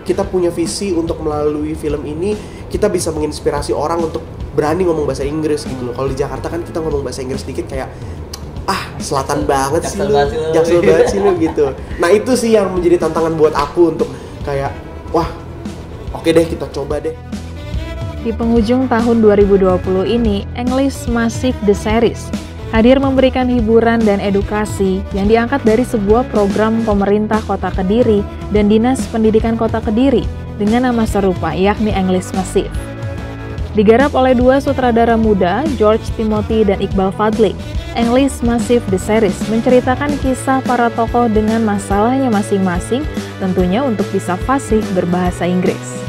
kita punya visi untuk melalui film ini kita bisa menginspirasi orang untuk berani ngomong bahasa Inggris gitu loh. Kalau di Jakarta kan kita ngomong bahasa Inggris dikit kayak selatan banget sih lu, jaksel banget sih lu gitu. Nah itu sih yang menjadi tantangan buat aku untuk kayak wah oke deh kita coba deh. Di penghujung tahun 2020 ini, English Massive The Series hadir memberikan hiburan dan edukasi yang diangkat dari sebuah program pemerintah Kota Kediri dan Dinas Pendidikan Kota Kediri dengan nama serupa, yakni English Massive. Digarap oleh dua sutradara muda, George Timothy dan Iqbal Fadli, English Massive The Series menceritakan kisah para tokoh dengan masalahnya masing-masing, tentunya untuk bisa fasih berbahasa Inggris.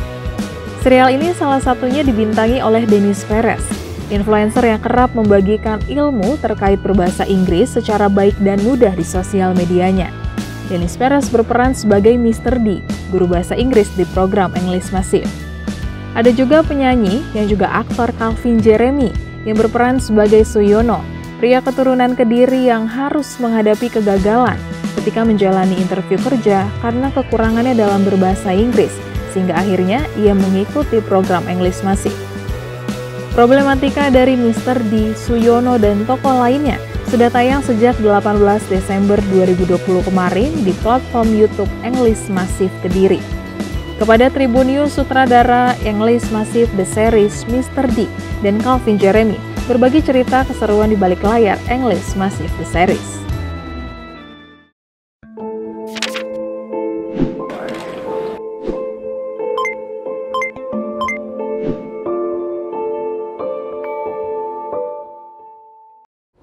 Serial ini salah satunya dibintangi oleh Dennis Perez, influencer yang kerap membagikan ilmu terkait berbahasa Inggris secara baik dan mudah di sosial medianya. Dennis Perez berperan sebagai Mr. D, guru bahasa Inggris di program English Massive. Ada juga penyanyi yang juga aktor Calvin Jeremy yang berperan sebagai Suyono, pria keturunan Kediri yang harus menghadapi kegagalan ketika menjalani interview kerja karena kekurangannya dalam berbahasa Inggris, sehingga akhirnya ia mengikuti program English Massive. Problematika dari Mr. D, Suyono, dan tokoh lainnya sudah tayang sejak 18 Desember 2020 kemarin di platform YouTube English Massive Kediri. Kepada Tribun News, sutradara English Massive The Series Mr. D dan Calvin Jeremy berbagi cerita keseruan di balik layar English Massive The Series.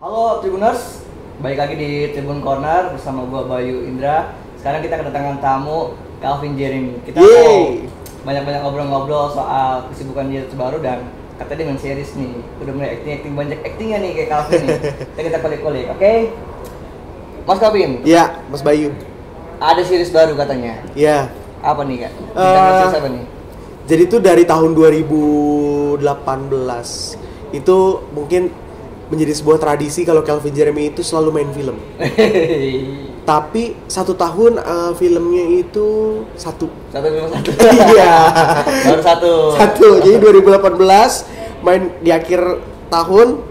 Halo Tribuners, balik lagi di Tribun Corner bersama gua Bayu Indra. Sekarang kita kedatangan tamu Calvin Jeremy. Kita mau banyak-banyak ngobrol-ngobrol soal kesibukan dia terbaru dan katanya dengan series nih. Udah mulai acting banyak actingnya nih kayak Calvin nih. Kita kulik-kulik, oke? Mas Calvin. Iya, Mas Bayu. Ada series baru katanya. Iya. Apa nih, Kak? Series apa nih? Jadi itu dari tahun 2018 itu mungkin menjadi sebuah tradisi kalau Calvin Jeremy itu selalu main film. Tapi satu tahun filmnya itu satu. Iya. Baru satu. Jadi 2018 main di akhir tahun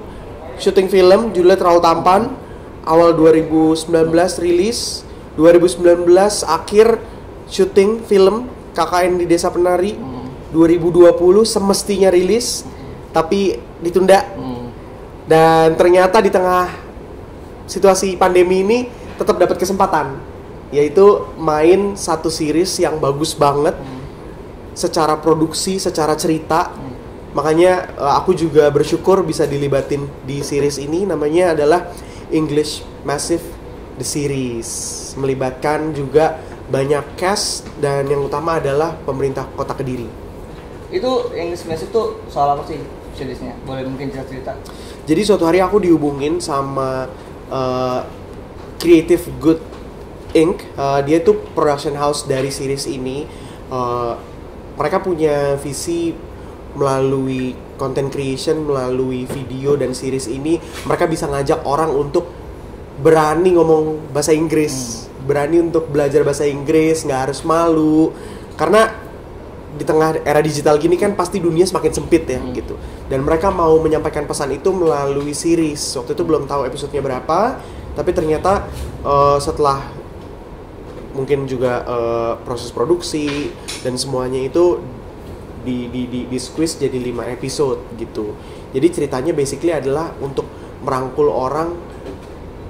syuting film judulnya Terlalu Tampan. Awal 2019 rilis. 2019 akhir syuting film KKN di Desa Penari. 2020 semestinya rilis tapi ditunda. Dan ternyata di tengah situasi pandemi ini tetap dapat kesempatan, yaitu main satu series yang bagus banget secara produksi, secara cerita. Makanya aku juga bersyukur bisa dilibatin di series ini. Namanya adalah English Massive The Series. Melibatkan juga banyak cast dan yang utama adalah pemerintah Kota Kediri. Itu English Massive tuh soal apa sih seriesnya? Boleh mungkin cerita? Jadi suatu hari aku dihubungin sama Creative Good Inc. Dia itu production house dari series ini. Mereka punya visi melalui content creation, melalui video dan series ini. Mereka bisa ngajak orang untuk berani ngomong bahasa Inggris, berani untuk belajar bahasa Inggris, nggak harus malu. Karena di tengah era digital gini kan pasti dunia semakin sempit ya gitu. Dan mereka mau menyampaikan pesan itu melalui series. Waktu itu belum tahu episodenya berapa, tapi ternyata setelah mungkin juga proses produksi dan semuanya itu di squeeze jadi 5 episode gitu. Jadi ceritanya basically adalah untuk merangkul orang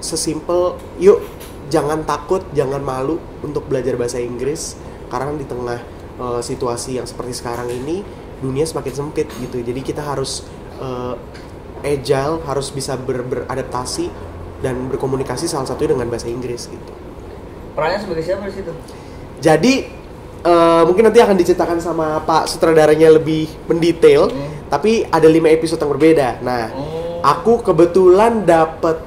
sesimpel yuk jangan takut, jangan malu untuk belajar bahasa Inggris karena di tengah situasi yang seperti sekarang ini dunia semakin sempit gitu. Jadi kita harus agile, harus bisa beradaptasi dan berkomunikasi salah satunya dengan bahasa Inggris gitu. Perannya sebagai siapa di situ? Jadi mungkin nanti akan diceritakan sama Pak sutradaranya lebih mendetail, tapi ada 5 episode yang berbeda. Nah, aku kebetulan dapat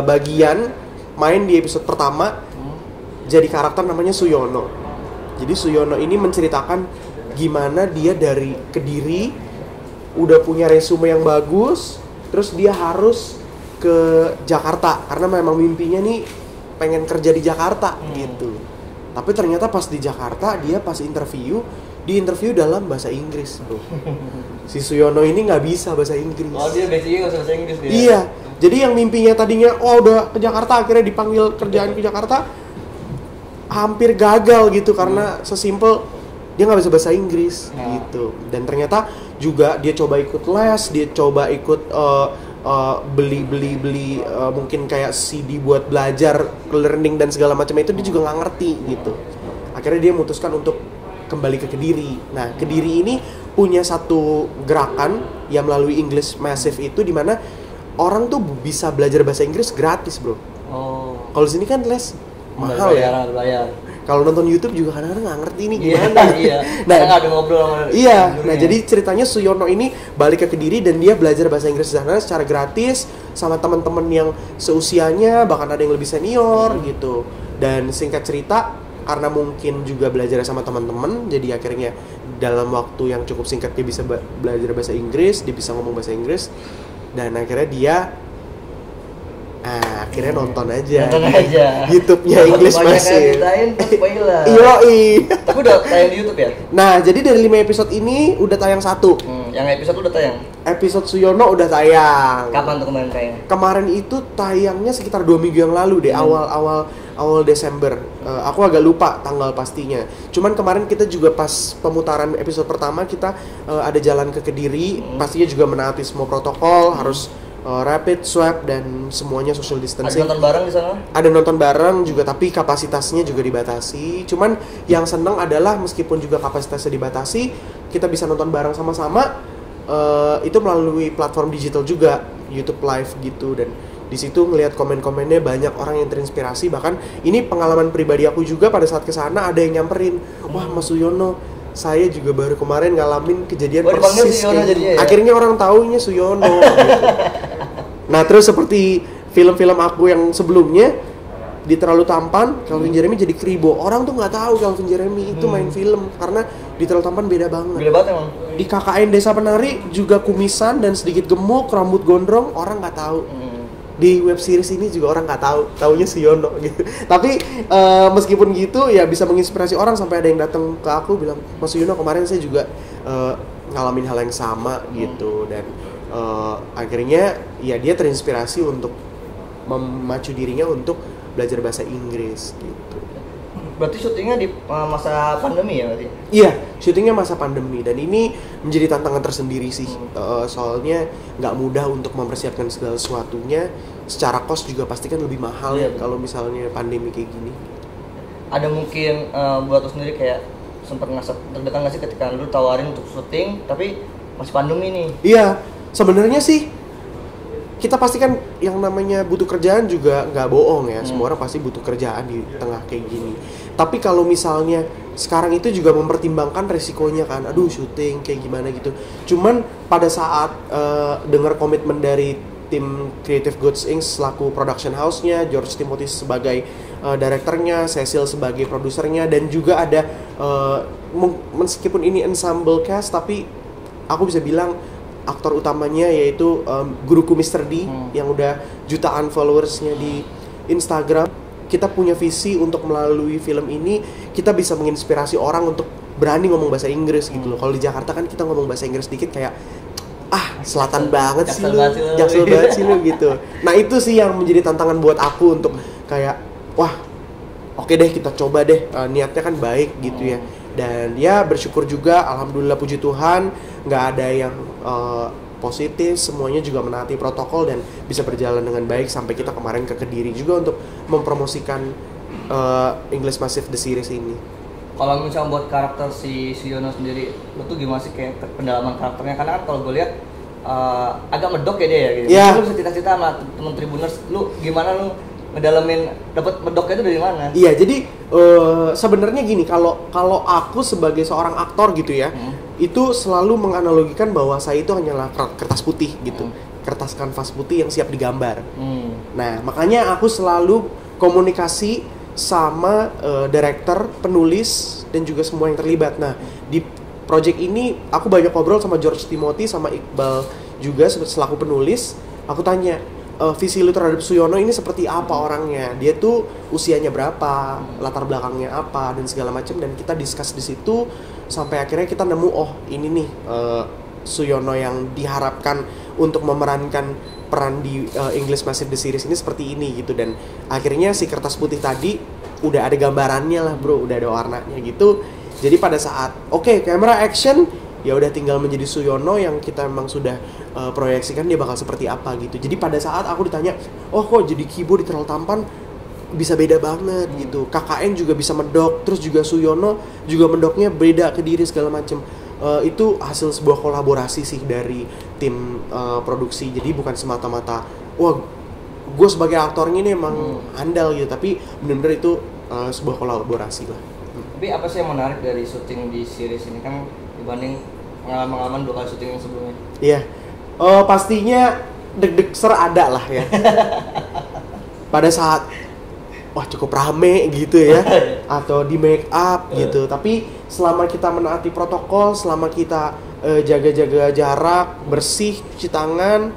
bagian main di episode pertama jadi karakter namanya Suyono. Jadi Suyono ini menceritakan gimana dia dari Kediri udah punya resume yang bagus, terus dia harus ke Jakarta karena memang mimpinya nih pengen kerja di Jakarta gitu. Tapi ternyata pas di Jakarta dia pas interview dalam bahasa Inggris, bro. Si Suyono ini nggak bisa bahasa Inggris. Oh, dia basicnya nggak bisa bahasa Inggris dia. Iya. Jadi yang mimpinya tadinya udah ke Jakarta, akhirnya dipanggil kerjaan ke Jakarta, hampir gagal gitu karena sesimpel dia nggak bisa bahasa Inggris gitu. Dan ternyata juga dia coba ikut les, dia coba ikut beli mungkin kayak CD buat belajar, learning dan segala macam itu dia juga nggak ngerti gitu. Akhirnya dia memutuskan untuk kembali ke Kediri. Nah, Kediri ini punya satu gerakan yang melalui English Massive itu di mana orang tuh bisa belajar bahasa Inggris gratis, bro. Oh. Kalau sini kan les mahal ya. Bayar. Kalau nonton YouTube juga kadang-kadang nggak ngerti nih Iya, gimana. iya. Nah, nggak ada ngobrol sama iya. gurunya. Nah, jadi ceritanya Suyono ini balik ke Kediri dan dia belajar bahasa Inggris di sana secara gratis sama teman-teman yang seusianya, bahkan ada yang lebih senior gitu. Dan singkat cerita, karena mungkin juga belajar sama teman-teman, jadi akhirnya dalam waktu yang cukup singkat dia bisa belajar bahasa Inggris, dia bisa ngomong bahasa Inggris, dan akhirnya dia akhirnya nonton aja YouTube-nya English Massive. Yoi. Tapi udah tayang di YouTube ya? Nah, jadi dari 5 episode ini udah tayang 1. Yang episode udah tayang? Episode Suyono udah tayang. Kapan tuh kemarin tayang? Kemarin itu tayangnya sekitar 2 minggu yang lalu deh, awal Desember. Aku agak lupa tanggal pastinya. Cuman kemarin kita juga pas pemutaran episode pertama kita ada jalan ke Kediri, pastinya juga menaati semua protokol, harus rapid swab dan semuanya social distancing. Ada nonton bareng di sana? Ada nonton bareng juga, tapi kapasitasnya juga dibatasi. Cuman yang seneng adalah meskipun juga kapasitasnya dibatasi, kita bisa nonton bareng sama-sama. Itu melalui platform digital juga, YouTube Live gitu. Dan di situ ngelihat komen-komennya banyak orang yang terinspirasi. Bahkan ini pengalaman pribadi aku juga pada saat kesana ada yang nyamperin, wah Mas Suyono, saya juga baru kemarin ngalamin kejadian persis Suyono jadinya ya? Akhirnya orang taunya Suyono gitu. Nah, terus seperti film-film aku yang sebelumnya di Terlalu Tampan, Calvin Jeremy jadi Kribo. Orang tuh nggak tahu Calvin Jeremy itu main film karena di Terlalu Tampan beda banget. Beda banget emang. Di KKN Desa Penari juga kumisan dan sedikit gemuk, rambut gondrong, orang nggak tahu. Di web series ini juga orang nggak tahu, taunya Suyono gitu. Tapi meskipun gitu ya bisa menginspirasi orang, sampai ada yang datang ke aku bilang, Mas Suyono kemarin saya juga ngalamin hal yang sama gitu. Dan akhirnya ya dia terinspirasi untuk memacu dirinya untuk belajar bahasa Inggris gitu. Berarti syutingnya di masa pandemi ya berarti? Iya, syutingnya masa pandemi dan ini menjadi tantangan tersendiri sih. Soalnya nggak mudah untuk mempersiapkan segala sesuatunya. Secara kos juga pasti kan lebih mahal ya kalau misalnya pandemi kayak gini. Ada mungkin buat lo sendiri kayak sempat terdekat nggak sih ketika lu tawarin untuk syuting tapi masih pandemi nih? Iya, sebenarnya sih kita pasti kan yang namanya butuh kerjaan juga nggak bohong ya. Semua orang pasti butuh kerjaan di tengah kayak gini. Tapi kalau misalnya sekarang itu juga mempertimbangkan resikonya kan, aduh syuting kayak gimana gitu. Cuman pada saat dengar komitmen dari tim Creative Goods Inc. selaku production house-nya, George Timothy sebagai direkturnya, Cecil sebagai produsernya, dan juga ada meskipun ini ensemble cast, tapi aku bisa bilang aktor utamanya yaitu guruku Mr. D yang udah jutaan followersnya di Instagram. Kita punya visi untuk melalui film ini kita bisa menginspirasi orang untuk berani ngomong bahasa Inggris gitu loh. Kalau di Jakarta kan kita ngomong bahasa Inggris dikit kayak selatan banget sih lu, jaksel banget sih lu gitu. Nah itu sih yang menjadi tantangan buat aku untuk kayak wah oke deh kita coba deh, niatnya kan baik gitu ya. Dan ya bersyukur juga, alhamdulillah puji Tuhan nggak ada yang positif, semuanya juga menaati protokol dan bisa berjalan dengan baik sampai kita kemarin ke Kediri juga untuk mempromosikan English Massive The Series ini. Kalau misalnya buat karakter si Suyono sendiri, lu tuh gimana sih kayak pendalaman karakternya? Karena kan kalau gue lihat agak medok ya dia ya gitu. Yeah. Lu bisa cerita-cerita sama temen Tribuners, lu gimana lu ngedalamin dapat medoknya itu dari mana? Iya, jadi sebenarnya gini, kalau aku sebagai seorang aktor gitu ya, itu selalu menganalogikan bahwa saya itu hanyalah kertas putih gitu, kertas kanvas putih yang siap digambar. Nah, makanya aku selalu komunikasi sama director, penulis, dan juga semua yang terlibat. Nah, di project ini aku banyak ngobrol sama George Timothy sama Iqbal juga selaku penulis. Aku tanya, visi lu terhadap Suyono ini seperti apa orangnya, dia tuh usianya berapa, latar belakangnya apa dan segala macam, dan kita discuss di situ sampai akhirnya kita nemu ini nih Suyono yang diharapkan untuk memerankan peran di English Massive The Series ini seperti ini gitu. Dan akhirnya si kertas putih tadi udah ada gambarannya lah bro, udah ada warnanya gitu. Jadi pada saat kamera action, ya udah tinggal menjadi Suyono yang kita memang sudah proyeksikan dia bakal seperti apa gitu. Jadi pada saat aku ditanya, kok jadi Kibo di Terlalu Tampan bisa beda banget gitu. KKN juga bisa mendok, terus juga Suyono juga mendoknya beda ke diri segala macem. Itu hasil sebuah kolaborasi sih dari tim produksi. Jadi bukan semata-mata gue sebagai aktornya ini emang handal gitu, tapi benar-benar itu sebuah kolaborasi lah. Tapi apa sih yang menarik dari syuting di series ini kan dibanding pengalaman 2 kali syuting yang sebelumnya? Iya, pastinya deg-deg ada lah ya. Pada saat cukup rame gitu ya, atau di make up gitu. Tapi selama kita menaati protokol, selama kita jaga-jaga jarak, bersih, cuci tangan,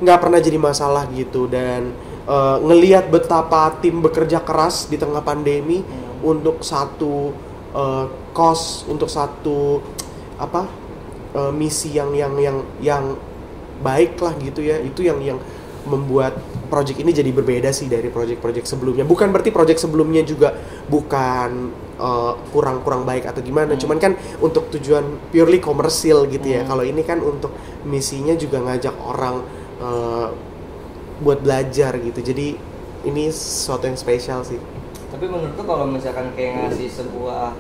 nggak pernah jadi masalah gitu. Dan ngelihat betapa tim bekerja keras di tengah pandemi untuk satu cause, untuk satu misi yang baik lah gitu ya. Itu yang membuat project ini jadi berbeda sih dari project-project sebelumnya. Bukan berarti project sebelumnya juga bukan kurang baik atau gimana. Cuman kan untuk tujuan purely komersil gitu ya. Kalau ini kan untuk misinya juga ngajak orang buat belajar gitu. Jadi ini sesuatu yang spesial sih. Tapi menurut tuh kalau misalkan kayak ngasih sebuah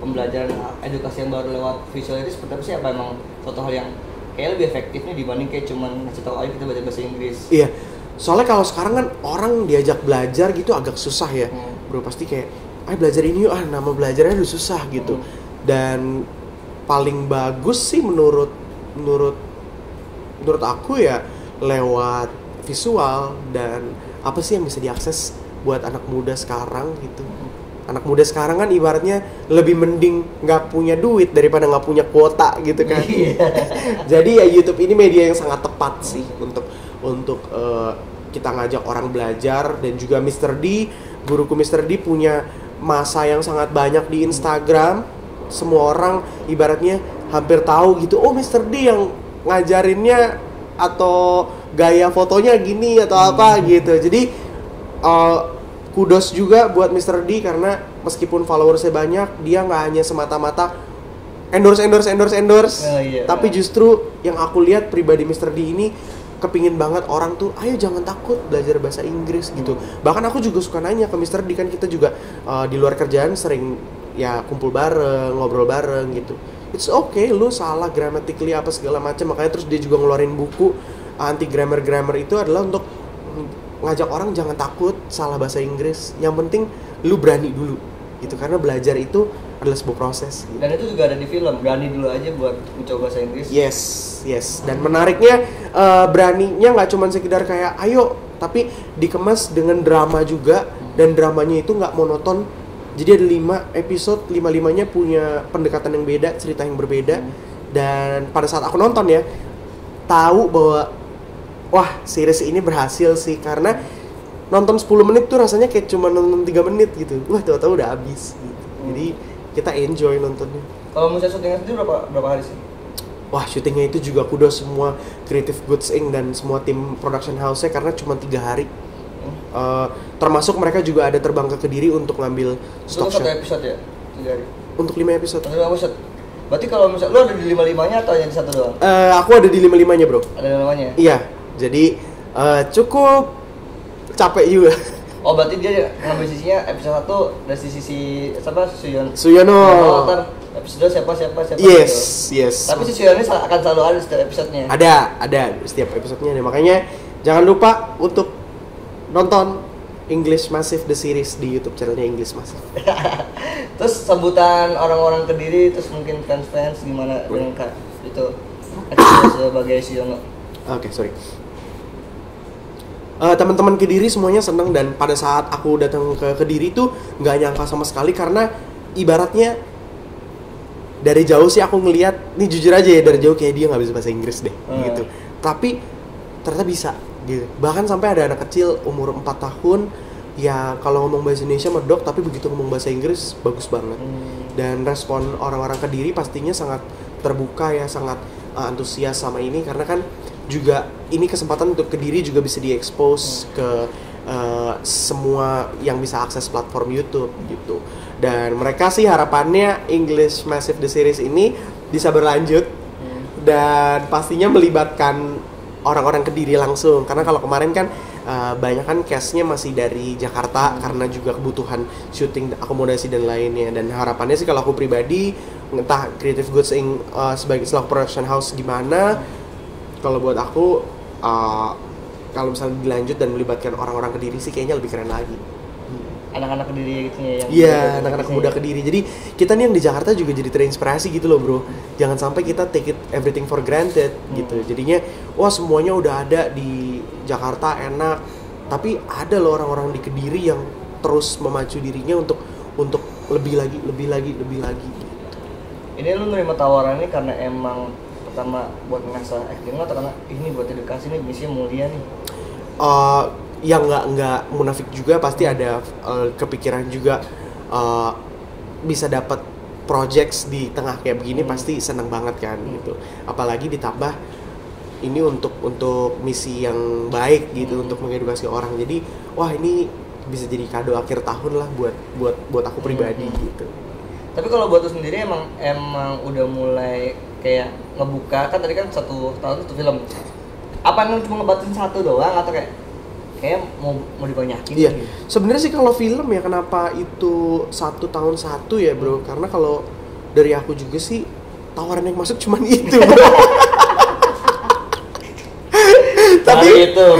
pembelajaran edukasi yang baru lewat visual itu seperti apa sih? Apa emang suatu hal yang kayak lebih efektif nih dibanding kayak cuman ngasih tau aja kita baca bahasa Inggris? Iya, soalnya kalau sekarang kan orang diajak belajar gitu agak susah ya. Bro pasti kayak, ayo belajar ini yuk, nama belajarnya udah susah gitu. Dan paling bagus sih menurut aku ya lewat visual. Dan apa sih yang bisa diakses buat anak muda sekarang gitu. Anak muda sekarang kan ibaratnya lebih mending nggak punya duit daripada nggak punya kuota gitu kan. Jadi ya YouTube ini media yang sangat tepat sih untuk kita ngajak orang belajar. Dan juga Mr. D, guruku Mr. D punya masa yang sangat banyak di Instagram. Semua orang ibaratnya hampir tahu gitu, Mr. D yang ngajarinnya atau gaya fotonya gini atau apa gitu. Jadi kudos juga buat Mr. D karena meskipun followersnya banyak, dia nggak hanya semata-mata endorse, tapi justru yang aku lihat pribadi Mr. D ini kepingin banget orang tuh, ayo jangan takut belajar bahasa Inggris gitu. Bahkan aku juga suka nanya ke Mr. D, kan kita juga di luar kerjaan sering ya kumpul bareng, ngobrol bareng gitu. It's okay, lu salah grammatically apa segala macam. Makanya terus dia juga ngeluarin buku anti grammar itu adalah untuk ngajak orang jangan takut salah bahasa Inggris. Yang penting lu berani dulu gitu, karena belajar itu adalah sebuah proses gitu. Dan itu juga ada di film, berani dulu aja buat mencoba bahasa Inggris. Yes. Dan menariknya beraninya nggak cuma sekedar kayak ayo, tapi dikemas dengan drama juga. Dan dramanya itu nggak monoton. Jadi ada 5 episode, 5-5-nya punya pendekatan yang beda, cerita yang berbeda. Dan pada saat aku nonton ya, tahu bahwa wah, series ini berhasil sih, karena nonton 10 menit tuh rasanya kayak cuma nonton 3 menit gitu. Wah, tahu-tahu udah habis gitu. Jadi kita enjoy nontonnya. Kalau misalnya syutingnya itu berapa hari sih? Wah, syutingnya itu juga kudos semua Creative Goods Inc. dan semua tim production house-nya karena cuma 3 hari. Termasuk mereka juga ada terbang ke Kediri untuk ngambil stock shot. Untuk 1 episode ya? 3 hari? Untuk 5 episode. 5 episode? Berarti kalau misalnya lu ada di 5-5-nya atau hanya di 1 doang? Aku ada di 5-5-nya bro. Ada di 5-5-nya? Iya, jadi cukup capek juga. Oh, berarti dia ngambil sisinya episode 1 dari sisi siapa? Suyono. Episode siapa Yes. Tapi si Suyono akan selalu ada setiap episodenya. Ada setiap episodenya. Makanya jangan lupa untuk nonton English Massive The Series di YouTube channelnya English Massive. Terus sambutan orang-orang Kediri, terus mungkin fans gimana dengan Kak itu sebagai Suyono? Oke, sorry. Teman-teman Kediri semuanya senang, dan pada saat aku datang ke Kediri tuh nggak nyangka sama sekali, karena ibaratnya dari jauh sih aku ngelihat, nih jujur aja ya, dari jauh kayak dia nggak bisa bahasa Inggris deh gitu. Tapi ternyata bisa gitu. Bahkan sampai ada anak kecil umur 4 tahun ya kalau ngomong bahasa Indonesia medok, tapi begitu ngomong bahasa Inggris bagus banget. Dan respon orang-orang Kediri pastinya sangat terbuka ya, sangat antusias sama ini, karena kan juga ini kesempatan untuk Kediri juga bisa diekspos ke semua yang bisa akses platform YouTube gitu. Dan mereka sih harapannya English Massive The Series ini bisa berlanjut dan pastinya melibatkan orang-orang Kediri langsung, karena kalau kemarin kan banyak kan cast-nya masih dari Jakarta karena juga kebutuhan syuting, akomodasi dan lainnya. Dan harapannya sih kalau aku pribadi, entah Creative Goods Inc. Sebagai selaku production house gimana, kalau buat aku kalau misalnya dilanjut dan melibatkan orang-orang Kediri sih kayaknya lebih keren lagi. Anak-anak Kediri gitu ya yang anak-anak muda Kediri. Jadi kita nih yang di Jakarta juga jadi terinspirasi gitu loh bro. Jangan sampai kita take it everything for granted gitu. Jadinya wah semuanya udah ada di Jakarta enak, tapi ada loh orang-orang di Kediri yang terus memacu dirinya untuk lebih lagi gitu. Ini lu nerima tawaran ini karena emang pertama buat ngasah acting atau karena ini buat edukasi nih, misinya mulia nih? Yang nggak munafik juga, pasti ada kepikiran juga bisa dapat projects di tengah kayak begini, pasti senang banget kan gitu. Apalagi ditambah ini untuk misi yang baik gitu, untuk mengedukasi orang. Jadi wah ini bisa jadi kado akhir tahun lah buat aku pribadi gitu. Tapi kalau buat lu sendiri emang udah mulai kayak ngebuka, kan tadi kan 1 tahun 1 film. Apa emang cuma ngebatin 1 doang atau kayak mau dibanyakin? Iya. Gitu? Sebenarnya sih kalau film ya kenapa itu 1 tahun 1 ya bro? Karena kalau dari aku juga sih tawaran yang masuk cuman itu bro. Tapi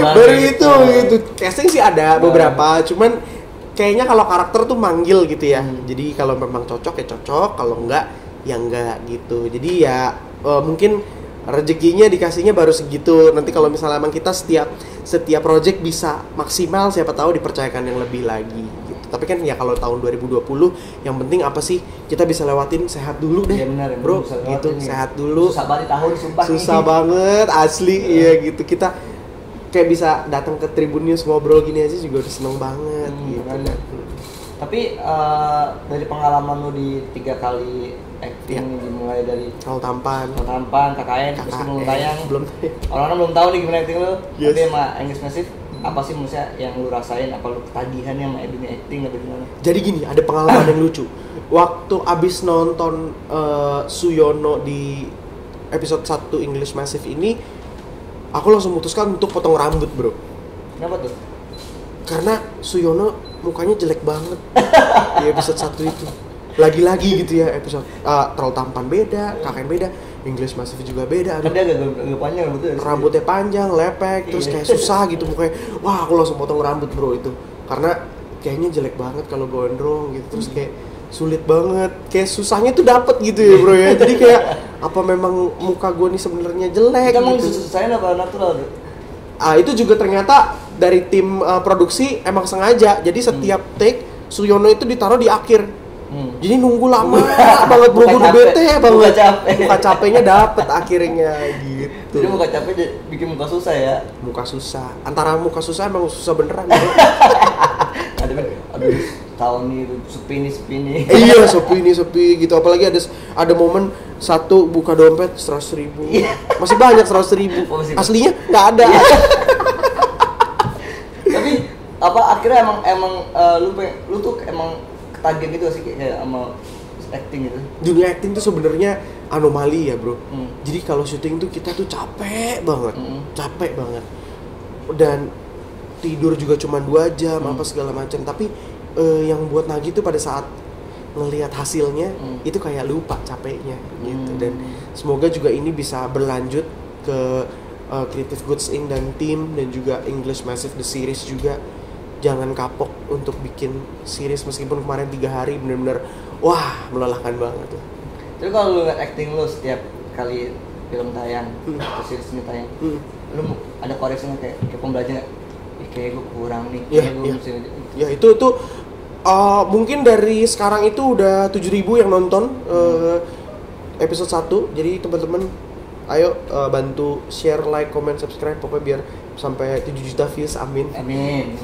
baru itu casting sih ada beberapa, cuman kayaknya kalau karakter tuh manggil gitu ya. Jadi kalau memang cocok ya cocok, kalau enggak ya enggak gitu. Jadi ya mungkin rezekinya dikasihnya baru segitu. Nanti kalau misalnya emang kita setiap project bisa maksimal, siapa tahu dipercayakan yang lebih lagi gitu. Tapi kan ya kalau tahun 2020 yang penting apa sih, kita bisa lewatin sehat dulu deh. Ya benar, bro gitu nih. Sehat dulu. Susah banget tahun sumpah. Susah banget asli ya gitu. Kita kayak bisa datang ke Tribun News ngobrol gini aja juga udah seneng banget gitu. Tapi dari pengalaman lu di 3 kali acting dimulai dari Troll Tampan, KKN, terus belum tayang. Orang-orang belum tahu nih gimana acting lu. Yes. Tapi sama English Massive, apa sih maksudnya yang lu rasain? Apa lu ketagihan sama dunia acting atau gimana? Jadi gini, ada pengalaman yang lucu. Waktu abis nonton Suyono di episode 1 English Massive ini, aku langsung memutuskan untuk potong rambut bro. Kenapa tuh? Karena Suyono mukanya jelek banget di episode 1 itu. Lagi-lagi gitu ya episode Troll Tampan beda, KKN beda, English Massive juga beda. Kan dia agak panjang rambutnya panjang, lepek, terus kayak susah gitu mukanya. Wah aku langsung potong rambut bro itu. Karena kayaknya jelek banget kalau gondrong gitu. Terus kayak sulit banget, kayak susahnya tuh dapet gitu ya bro ya. Jadi kayak apa memang muka gue nih sebenarnya jelek gitu. Emang susah-susahin apa natural tuh? Itu juga ternyata dari tim produksi emang sengaja. Jadi setiap take Suyono itu ditaruh di akhir. Jadi nunggu lama banget bro, gue udah bete banget. Muka capeknya dapet akhirnya gitu. Jadi muka capek bikin muka susah ya? Muka susah. Antara muka susah emang susah beneran bro. Aduh tahun nih sepi nih. Iya sepi gitu. Apalagi ada momen satu buka dompet 100.000. Masih banyak 100.000. Aslinya nggak ada. Tapi apa akhirnya emang lu tuh emang ketagihan gitu sih kayak sama acting gitu. Dunia acting tuh sebenarnya anomali ya bro. Jadi kalau syuting tuh kita tuh capek banget. Dan tidur juga cuma 2 jam apa segala macam. Tapi yang buat nagih tuh pada saat ngelihat hasilnya itu kayak lupa capeknya gitu. Dan semoga juga ini bisa berlanjut ke Creative Goods Inc. dan tim, dan juga English Massive The Series juga. Jangan kapok untuk bikin series meskipun kemarin 3 hari benar-benar wah melelahkan banget tuh. Jadi kalau lu ngeliat acting lu setiap kali film tayang atau series ini tayang, lu ada koreksinya kayak pembelajaran kayak gue kurang nih. Ya itu mungkin dari sekarang itu udah 7.000 yang nonton episode 1. Jadi teman-teman ayo bantu share, like, comment, subscribe, pokoknya biar sampai 7 juta views, amin. Amin.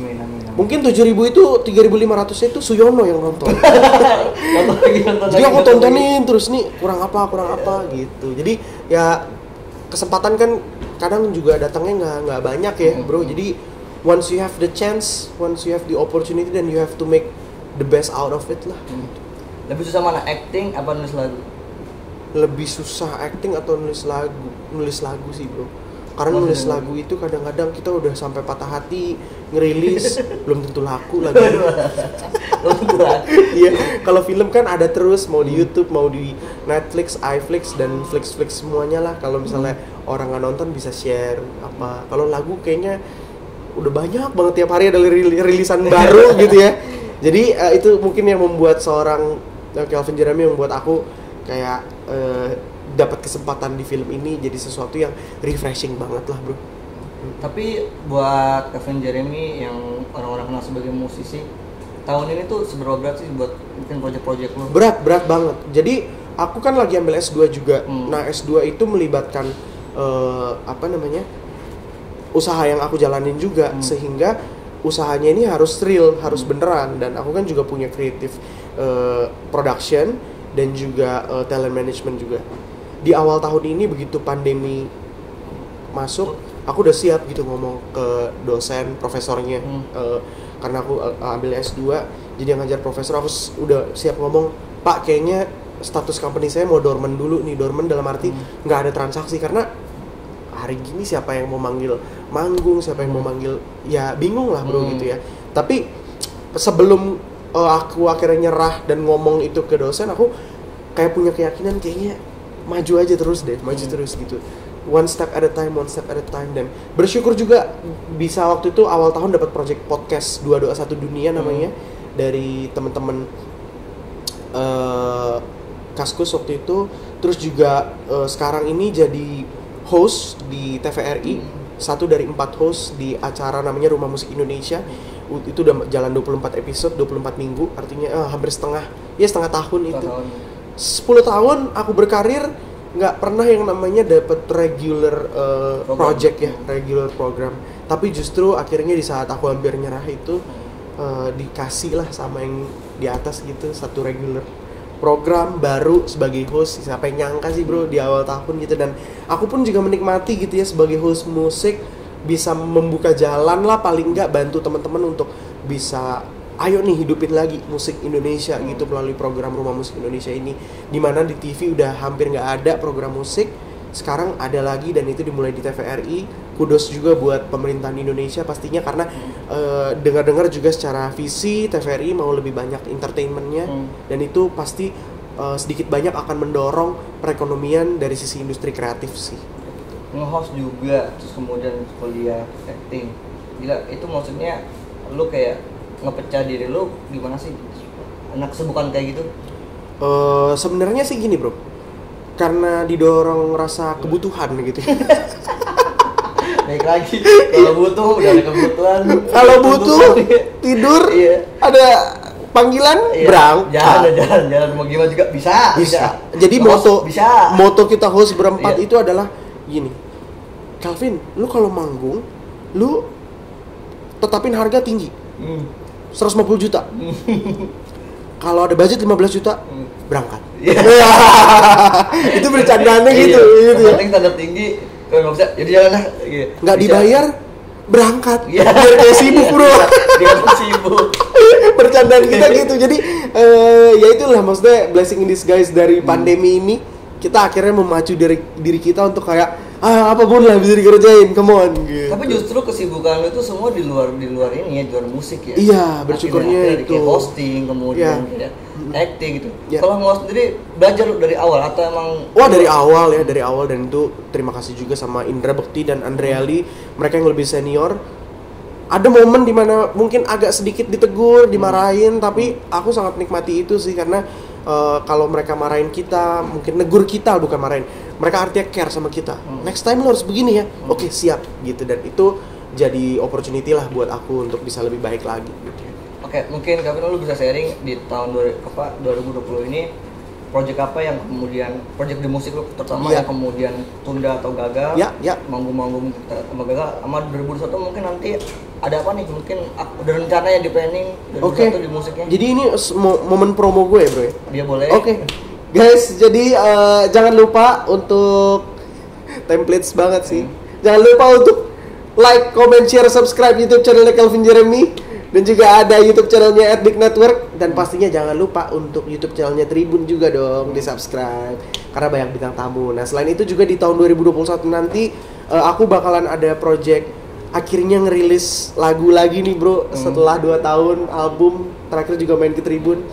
Mungkin 7.000 itu 3.500 itu Suyono yang nonton. Nonton Jadi aku tontonin terus nih kurang apa gitu. Jadi ya kesempatan kan kadang juga datangnya nggak banyak ya bro. Jadi once you have the chance, once you have the opportunity, then you have to make the best out of it lah. Lebih susah mana, acting apa nulis lagu? Lebih susah acting atau nulis lagu? Nulis lagu sih bro. Karena nulis lagu itu kadang-kadang kita udah sampai patah hati ngerilis belum tentu laku lagi. Iya, kalau film kan ada terus, mau di YouTube, mau di Netflix, iFlix dan Flix semuanya lah. Kalau misalnya orang nggak nonton bisa share apa. Kalau lagu kayaknya udah banyak banget tiap hari ada rilisan baru gitu ya. Jadi itu mungkin yang membuat seorang Calvin Jeremy membuat aku kayak dapat kesempatan di film ini jadi sesuatu yang refreshing banget lah bro. Tapi buat Calvin Jeremy yang orang-orang kenal sebagai musisi, tahun ini tuh seberapa berat sih buat bikin project-project lo? Berat banget. Jadi aku kan lagi ambil S2 juga. Nah S2 itu melibatkan usaha yang aku jalanin juga, sehingga usahanya ini harus real, harus beneran. Dan aku kan juga punya creative production dan juga talent management juga. Di awal tahun ini begitu pandemi masuk, aku udah siap gitu ngomong ke dosen, profesornya. Karena aku ambil S2, jadi yang ngajar profesor, aku udah siap ngomong, Pak kayaknya status company saya mau dormant dulu nih. Dormant dalam arti nggak ada transaksi, karena hari gini siapa yang mau manggil manggung, siapa yang mau manggil, ya bingung lah bro gitu ya. Tapi sebelum aku akhirnya nyerah dan ngomong itu ke dosen, aku kayak punya keyakinan kayaknya maju aja terus deh, maju terus gitu. One step at a time. Dan bersyukur juga bisa waktu itu awal tahun dapat project podcast 221 Dunia namanya dari teman-teman Kaskus waktu itu. Terus juga sekarang ini jadi host di TVRI, satu dari 4 host di acara namanya Rumah Musik Indonesia. Itu udah jalan 24 episode, 24 minggu, artinya hampir setengah tahun itu. 10 tahun aku berkarir nggak pernah yang namanya dapat regular project ya, regular program. Tapi justru akhirnya di saat aku hampir nyerah itu dikasih lah sama yang di atas gitu, satu regular program baru sebagai host. Siapa yang nyangka sih bro di awal tahun gitu. Dan aku pun juga menikmati gitu ya sebagai host musik, bisa membuka jalan lah, paling nggak bantu teman-teman untuk bisa ayo nih hidupin lagi musik Indonesia gitu melalui program Rumah Musik Indonesia ini. Dimana di TV udah hampir nggak ada program musik, sekarang ada lagi dan itu dimulai di TVRI. Kudos juga buat pemerintahan Indonesia pastinya, karena dengar-dengar juga secara visi TVRI mau lebih banyak entertainmentnya, dan itu pasti sedikit banyak akan mendorong perekonomian dari sisi industri kreatif sih. Nge-host juga, terus kemudian kuliah acting, gila itu maksudnya lu kayak ngepecah diri lu gimana sih? Anak kesibukan kayak gitu? Sebenarnya sih gini bro, karena didorong rasa kebutuhan gitu. Baik lagi, kalau butuh udah ada kebutuhan. Kalau butuh tidur, ada panggilan, jalan mau gimana juga bisa. Jadi moto kita host berempat itu adalah gini, Calvin, lu kalau manggung, lu tetapin harga tinggi. 150 juta. Kalau ada budget 15 juta, berangkat. Itu bercandaannya gitu. Yang penting standar tinggi, kalau nggak bisa, jadi jalan lah. Nggak dibayar, berangkat. Biar kayak sibuk bro. Biar sibuk. Bercandaan kita gitu. Jadi ya itulah maksudnya blessing in disguise dari pandemi ini. Kita akhirnya memacu diri kita untuk kayak apapun lah bisa dikerjain, come on gitu. Tapi justru kesibukan lu itu semua di luar ini ya, di luar musik ya. Iya, bersyukurnya itu. Kayak hosting, kemudian kayak acting gitu. Kalau mau sendiri belajar dari awal atau emang? Wah, dari awal dan itu terima kasih juga sama Indra Bekti dan Andreali, mereka yang lebih senior. Ada momen dimana mungkin agak sedikit ditegur, dimarahin, tapi aku sangat nikmati itu sih, karena kalau mereka marahin kita, mungkin negur kita bukan marahin, mereka artinya care sama kita. Next time lo harus begini ya, oke siap gitu, dan itu jadi opportunity lah buat aku untuk bisa lebih baik lagi gitu. Oke, mungkin Calvin lu bisa sharing di tahun 2020 ini project apa yang kemudian project di musik lu terutama Iya. yang kemudian tunda atau gagal? Ya. Manggung-manggung tambah gagal. Sama 2021 mungkin nanti ada apa nih? Mungkin udah rencana yang di planning 2021 Oke. di musiknya? Jadi ini momen promo gue ya bro ya. Dia boleh. Oke, guys, jadi jangan lupa untuk templates banget sih. Jangan lupa untuk like, comment, share, subscribe YouTube channelnya Calvin Jeremy dan juga ada YouTube channelnya @big network dan pastinya jangan lupa untuk YouTube channelnya Tribun juga dong di subscribe karena banyak bintang tamu. Nah selain itu juga di tahun 2021 nanti aku bakalan ada project akhirnya ngerilis lagu lagi nih bro setelah 2 tahun album terakhir juga main ke Tribun.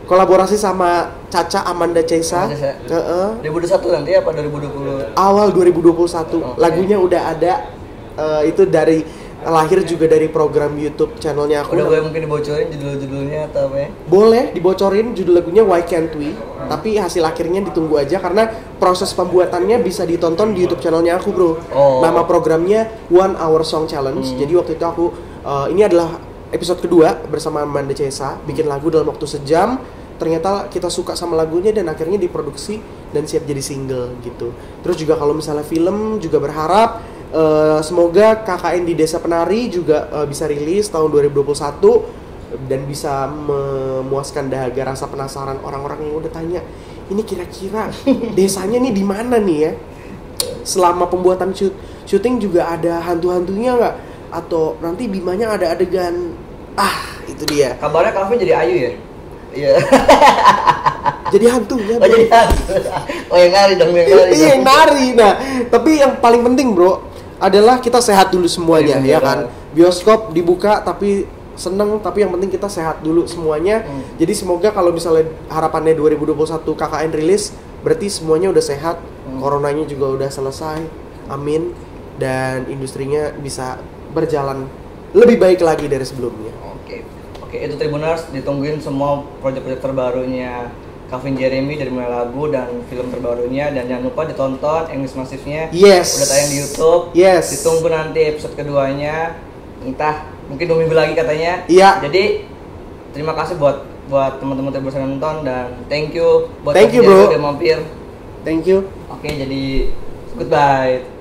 Kolaborasi sama Caca Amanda Cesa. 2021 nanti apa 2020? Awal 2021. Oke. Lagunya udah ada. Itu dari lahir juga dari program YouTube channelnya aku. Udah boleh mungkin dibocorin judul-judulnya atau apa ya? Boleh dibocorin judul lagunya Why Can't We. Tapi hasil akhirnya ditunggu aja karena proses pembuatannya bisa ditonton di YouTube channelnya aku bro. Oh. Nama programnya One Hour Song Challenge. Jadi waktu itu aku ini adalah episode kedua bersama Amanda Cesa bikin lagu dalam waktu sejam. Ternyata kita suka sama lagunya dan akhirnya diproduksi dan siap jadi single gitu. Terus juga kalau misalnya film juga berharap semoga KKN di Desa Penari juga bisa rilis tahun 2021 dan bisa memuaskan dahaga rasa penasaran orang-orang yang udah tanya ini kira-kira desanya nih di mana nih ya. Selama pembuatan syuting juga ada hantu-hantunya nggak? Atau nanti Bimanya ada adegan itu dia. Kabarnya Calvin jadi Ayu ya? Iya. Jadi hantunya. Oh jadi hantu. Oh yang nari dong, yang nari. Iya yang nari. Nah, tapi yang paling penting bro adalah kita sehat dulu semuanya ya kan. Bioskop dibuka tapi seneng, tapi yang penting kita sehat dulu semuanya. Jadi semoga kalau misalnya harapannya 2021 KKN rilis, berarti semuanya udah sehat, coronanya juga udah selesai. Amin. Dan industrinya bisa berjalan lebih baik lagi dari sebelumnya. Oke, itu Tribuners, ditungguin semua proyek-proyek terbarunya Calvin Jeremy dari mulai lagu dan film terbarunya, dan jangan lupa ditonton English Massive-nya. Yes. Udah tayang di YouTube. Yes. Ditunggu nanti episode keduanya. Entah mungkin 2 minggu lagi katanya. Iya. Jadi terima kasih buat teman-teman Tribuners yang nonton, dan thank you buat Thank you, Calvin bro. Jeremy udah mampir. Thank you. Oke, jadi goodbye.